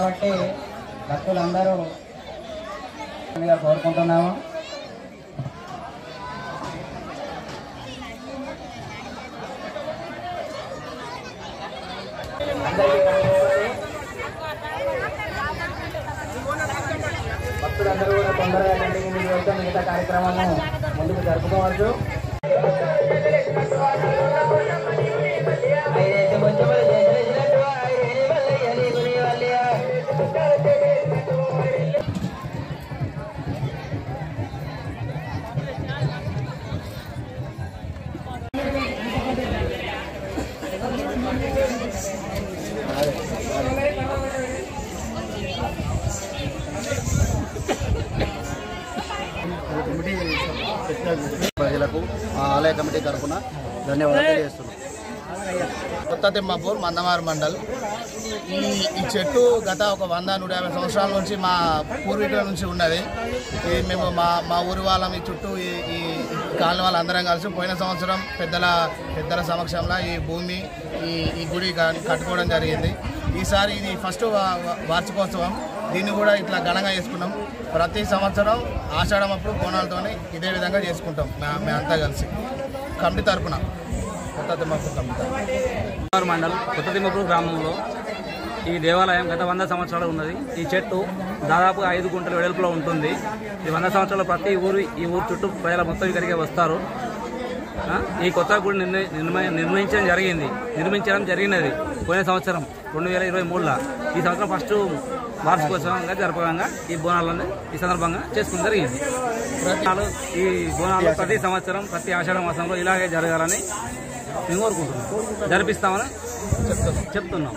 కాబట్టి భక్తులందరూ కోరుకుంటున్నాము. భక్తులందరూ కూడా తొందరగా కంటిన్యూ చేస్తే మిగతా కార్యక్రమాలను ముందుకు జరుపుకోవచ్చు. ప్రజలకు ఆలయ కమిటీ తరఫున ధన్యవాదాలు తెలియజేస్తున్నాం. కొత్త తిమ్మాపూర్ మందమారు మండల్. ఈ చెట్టు గత ఒక 100-150 సంవత్సరాల నుంచి మా పూర్వీకుల నుంచి ఉన్నది. ఇది మేము మా ఊరి వాళ్ళం ఈ చుట్టూ ఈ కాలనీ వాళ్ళందరం కలిసి పోయిన సంవత్సరం పెద్దల సమక్షంలో ఈ భూమి ఈ గుడి కట్టుకోవడం జరిగింది. ఈసారి ఇది ఫస్ట్ వార్షికోత్సవం. దీన్ని కూడా ఇట్లా ఘనంగా చేసుకున్నాం. ప్రతి సంవత్సరం ఆషాఢం అప్పుడు బోనాలతోనే ఇదే విధంగా చేసుకుంటాం మేమంతా కలిసి కమిటీ తరఫున. కొత్త తిమ్మాపూర్ కమిటీ మండల్ కొత్త తిమ్మాపూర్ గ్రామంలో ఈ దేవాలయం గత 100 సంవత్సరాలు ఉన్నది. ఈ చెట్టు దాదాపు 5 గుంటల వెడల్పులో ఉంటుంది. ఈ 100 సంవత్సరాలు ప్రతి ఈ ఊరు చుట్టూ ప్రజల మొత్తం ఇక్కడికే వస్తారు. ఈ కొత్త గుడి నిర్మించడం జరిగినది పోయిన సంవత్సరం 2023లో. ఈ సంవత్సరం ఫస్ట్ వార్షికోత్సవంగా జరపడంగా ఈ బోనాలను ఈ సందర్భంగా చేసుకుని జరిగింది. ఈ బోనాలు ప్రతి సంవత్సరం ప్రతి ఆషాఢ మాసంలో ఇలాగే జరగాలని మేము కోరుకుంటున్నాం, జరిపిస్తామని చెప్తున్నాం.